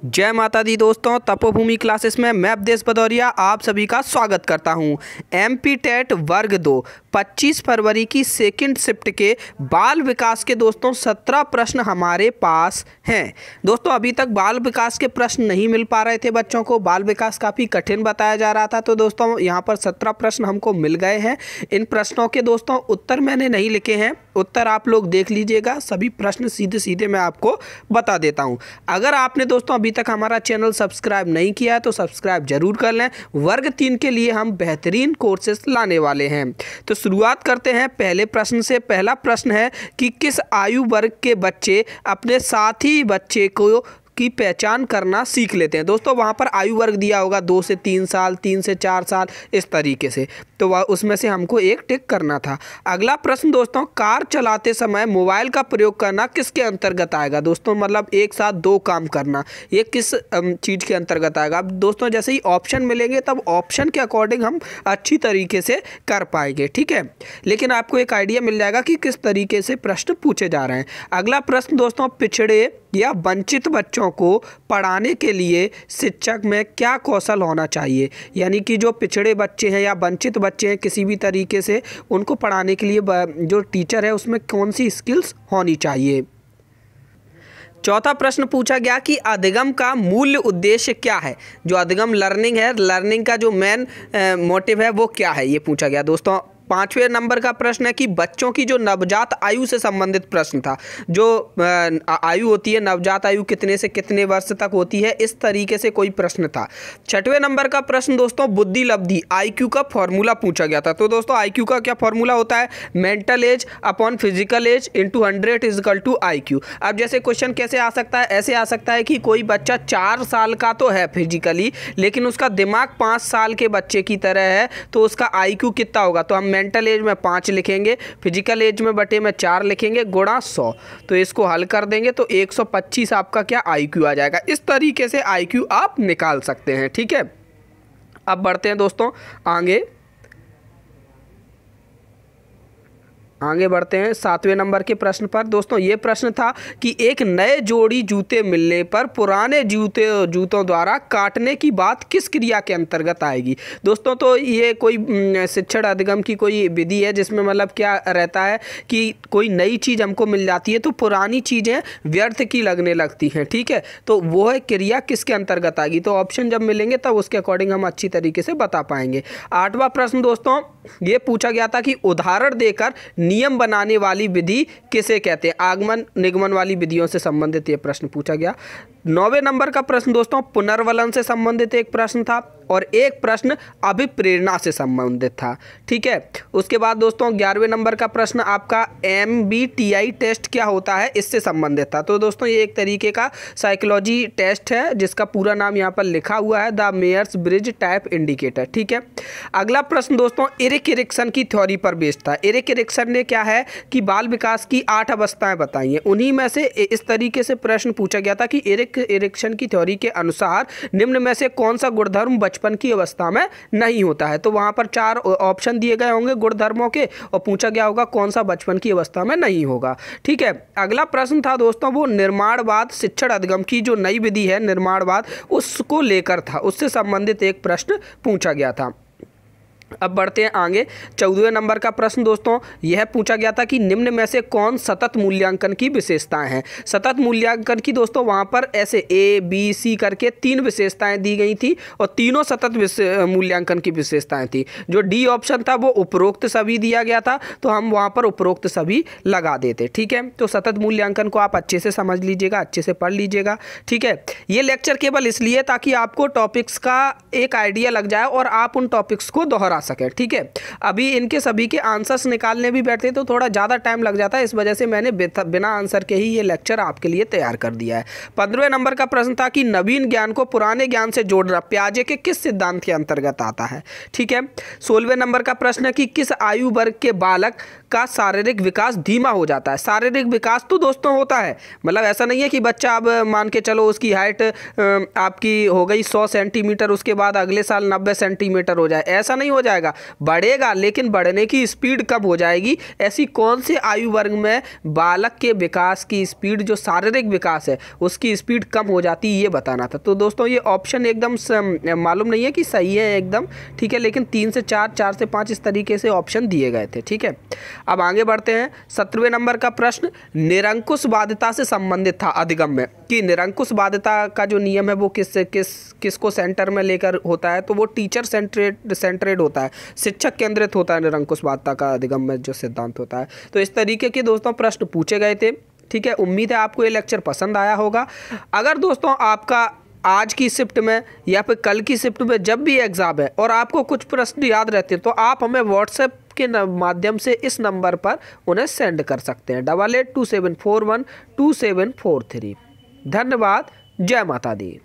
जय माता दी दोस्तों, तपोभूमि क्लासेस में मैं अवधेश भदौरिया आप सभी का स्वागत करता हूं। एमपी टेट वर्ग 2 25 फरवरी की सेकंड शिफ्ट के बाल विकास के दोस्तों 17 प्रश्न हमारे पास हैं। दोस्तों अभी तक बाल विकास के प्रश्न नहीं मिल पा रहे थे बच्चों को, बाल विकास काफ़ी कठिन बताया जा रहा था। तो दोस्तों यहाँ पर 17 प्रश्न हमको मिल गए हैं। इन प्रश्नों के दोस्तों उत्तर मैंने नहीं लिखे हैं, उत्तर आप लोग देख लीजिएगा। सभी प्रश्न सीधे सीधे मैं आपको बता देता हूँ। अगर आपने दोस्तों अभी तक हमारा चैनल सब्सक्राइब नहीं किया है तो सब्सक्राइब जरूर कर लें। वर्ग 3 के लिए हम बेहतरीन कोर्सेस लाने वाले हैं। तो शुरुआत करते हैं पहले प्रश्न से। पहला प्रश्न है कि किस आयु वर्ग के बच्चे अपने साथी बच्चे को की पहचान करना सीख लेते हैं। दोस्तों वहाँ पर आयु वर्ग दिया होगा 2 से 3 साल, 3 से 4 साल, इस तरीके से। तो वह उसमें से हमको एक टिक करना था। अगला प्रश्न दोस्तों, कार चलाते समय मोबाइल का प्रयोग करना किसके अंतर्गत आएगा। दोस्तों मतलब एक साथ दो काम करना, ये किस चीज़ के अंतर्गत आएगा। अब दोस्तों जैसे ही ऑप्शन मिलेंगे तब ऑप्शन के अकॉर्डिंग हम अच्छी तरीके से कर पाएंगे, ठीक है। लेकिन आपको एक आइडिया मिल जाएगा कि किस तरीके से प्रश्न पूछे जा रहे हैं। अगला प्रश्न दोस्तों, पिछड़े या वंचित बच्चों को पढ़ाने के लिए शिक्षक में क्या कौशल होना चाहिए। यानी कि जो पिछड़े बच्चे हैं या वंचित बच्चे हैं किसी भी तरीके से, उनको पढ़ाने के लिए जो टीचर है उसमें कौन सी स्किल्स होनी चाहिए। चौथा प्रश्न पूछा गया कि अधिगम का मूल्य उद्देश्य क्या है। जो अधिगम लर्निंग है, लर्निंग का जो मेन मोटिव है वो क्या है, ये पूछा गया दोस्तों। 5वें नंबर का प्रश्न है कि बच्चों की जो नवजात आयु से संबंधित प्रश्न था। जो आयु होती है नवजात आयु कितने से कितने वर्ष तक होती है, इस तरीके से कोई प्रश्न था। 6वें नंबर का प्रश्न दोस्तों, बुद्धि लब्धि IQ का फॉर्मूला पूछा गया था। तो दोस्तों IQ का क्या फॉर्मूला होता है, mental age upon physical age into 100 equal to IQ। अब जैसे क्वेश्चन कैसे आ सकता है, ऐसे आ सकता है कि कोई बच्चा 4 साल का तो है फिजिकली, लेकिन उसका दिमाग 5 साल के बच्चे की तरह है, तो उसका IQ कितना होगा। तो हम मेंटल एज में 5 लिखेंगे, फिजिकल एज में बटे में 4 लिखेंगे, गुणा 100। तो इसको हल कर देंगे तो 125 आपका क्या IQ आ जाएगा। इस तरीके से IQ आप निकाल सकते हैं, ठीक है। अब बढ़ते हैं दोस्तों आगे बढ़ते हैं 7वें नंबर के प्रश्न पर। दोस्तों ये प्रश्न था कि एक नए जोड़ी जूते मिलने पर पुराने जूतों द्वारा काटने की बात किस क्रिया के अंतर्गत आएगी। दोस्तों तो ये कोई शिक्षण अधिगम की कोई विधि है जिसमें मतलब क्या रहता है कि कोई नई चीज़ हमको मिल जाती है तो पुरानी चीज़ें व्यर्थ की लगने लगती हैं, ठीक है। तो वो है क्रिया किसके अंतर्गत आएगी। तो ऑप्शन जब मिलेंगे तब उसके अकॉर्डिंग हम अच्छी तरीके से बता पाएंगे। 8वां प्रश्न दोस्तों, ये पूछा गया था कि उदाहरण देकर नियम बनाने वाली विधि किसे कहते हैं। आगमन निगमन वाली विधियों से संबंधित ये प्रश्न पूछा गया। 9वें नंबर का प्रश्न दोस्तों, पुनर्वलन से संबंधित एक प्रश्न था और एक प्रश्न अभिप्रेरणा से संबंधित था, ठीक है। उसके बाद दोस्तों 11वें नंबर का प्रश्न आपका MBTI टेस्ट क्या होता है, इससे संबंधित था। तो दोस्तों ये एक तरीके का साइकोलॉजी टेस्ट है जिसका पूरा नाम यहाँ पर लिखा हुआ है, the Myers Briggs type indicator, ठीक है। अगला प्रश्न दोस्तों एरिक एरिक्सन की थ्योरी पर बेस्ड था। एरिक एरिक्सन ने क्या है कि बाल विकास की 8 अवस्थाएं बताई हैं, उन्हीं में से इस तरीके से प्रश्न पूछा गया था कि एरिक एरिक्सन की थ्योरी के अनुसार निम्न में से कौन सा गुणधर्म बचपन की अवस्था में नहीं होता है। तो वहां पर 4 ऑप्शन दिए गए होंगे गुणधर्मों के और पूछा गया होगा कौन सा बचपन की अवस्था में नहीं होगा, ठीक है। अगला प्रश्न था दोस्तों वो निर्माणवाद शिक्षण अधिगम की जो नई विधि है निर्माणवाद, उसको लेकर था, उससे संबंधित एक प्रश्न पूछा गया था। अब बढ़ते हैं आगे 14वें नंबर का प्रश्न दोस्तों, यह पूछा गया था कि निम्न में से कौन सतत मूल्यांकन की विशेषताएं हैं। सतत मूल्यांकन की दोस्तों वहां पर ऐसे ABC करके 3 विशेषताएं दी गई थी और तीनों सतत मूल्यांकन की विशेषताएं थी। जो D ऑप्शन था वो उपरोक्त सभी दिया गया था, तो हम वहां पर उपरोक्त सभी लगा देते, ठीक है। तो सतत मूल्यांकन को आप अच्छे से समझ लीजिएगा, अच्छे से पढ़ लीजिएगा, ठीक है। ये लेक्चर केवल इसलिए ताकि आपको टॉपिक्स का एक आइडिया लग जाए और आप उन टॉपिक्स को दोहरा सके, ठीक है। अभी इनके सभी के आंसर्स निकालने भी बैठते तो थोड़ा ज़्यादा टाइम लग जाता है, इस वजह से मैंने बिना आंसर के ही ये लेक्चर आपके लिए तैयार कर दिया है। 15वें नंबर का प्रश्न था कि नवीन ज्ञान को पुराने ज्ञान से जोड़ना पियाजे के किस सिद्धांत के अंतर्गत आता है, ठीक है। 16वें नंबर का प्रश्न है कि किस आयु वर्ग के बालक का शारीरिक विकास धीमा हो जाता है। शारीरिक विकास तो दोस्तों होता है, मतलब ऐसा नहीं है कि बच्चा अब मान के चलो उसकी हाइट आपकी हो गई 100 सेंटीमीटर, उसके बाद अगले साल 90 सेंटीमीटर हो जाए, ऐसा नहीं हो जाएगा, बढ़ेगा, लेकिन बढ़ने की स्पीड कम हो जाएगी। ऐसी कौन से आयु वर्ग में बालक के विकास की स्पीड, जो शारीरिक विकास है उसकी स्पीड कम हो जाती है, ये बताना था। तो दोस्तों ये ऑप्शन एकदम मालूम नहीं है कि सही है एकदम, ठीक है, लेकिन 3 से 4, 4 से 5 इस तरीके से ऑप्शन दिए गए थे, ठीक है। अब आगे बढ़ते हैं। 17वें नंबर का प्रश्न निरंकुश बाध्यता से संबंधित था अधिगम में, कि निरंकुश बाध्यता का जो नियम है वो किसको सेंटर में लेकर होता है, तो वो टीचर सेंट्रेड होता है, शिक्षक केंद्रित होता है निरंकुश बाध्यता का अधिगम में जो सिद्धांत होता है। तो इस तरीके के दोस्तों प्रश्न पूछे गए थे, ठीक है। उम्मीद है आपको ये लेक्चर पसंद आया होगा। अगर दोस्तों आपका आज की शिफ्ट में या फिर कल की शिफ्ट में जब भी एग्ज़ाम है और आपको कुछ प्रश्न याद रहते हैं, तो आप हमें व्हाट्सएप के माध्यम से इस नंबर पर उन्हें सेंड कर सकते हैं, 8827412743। धन्यवाद। जय माता दी।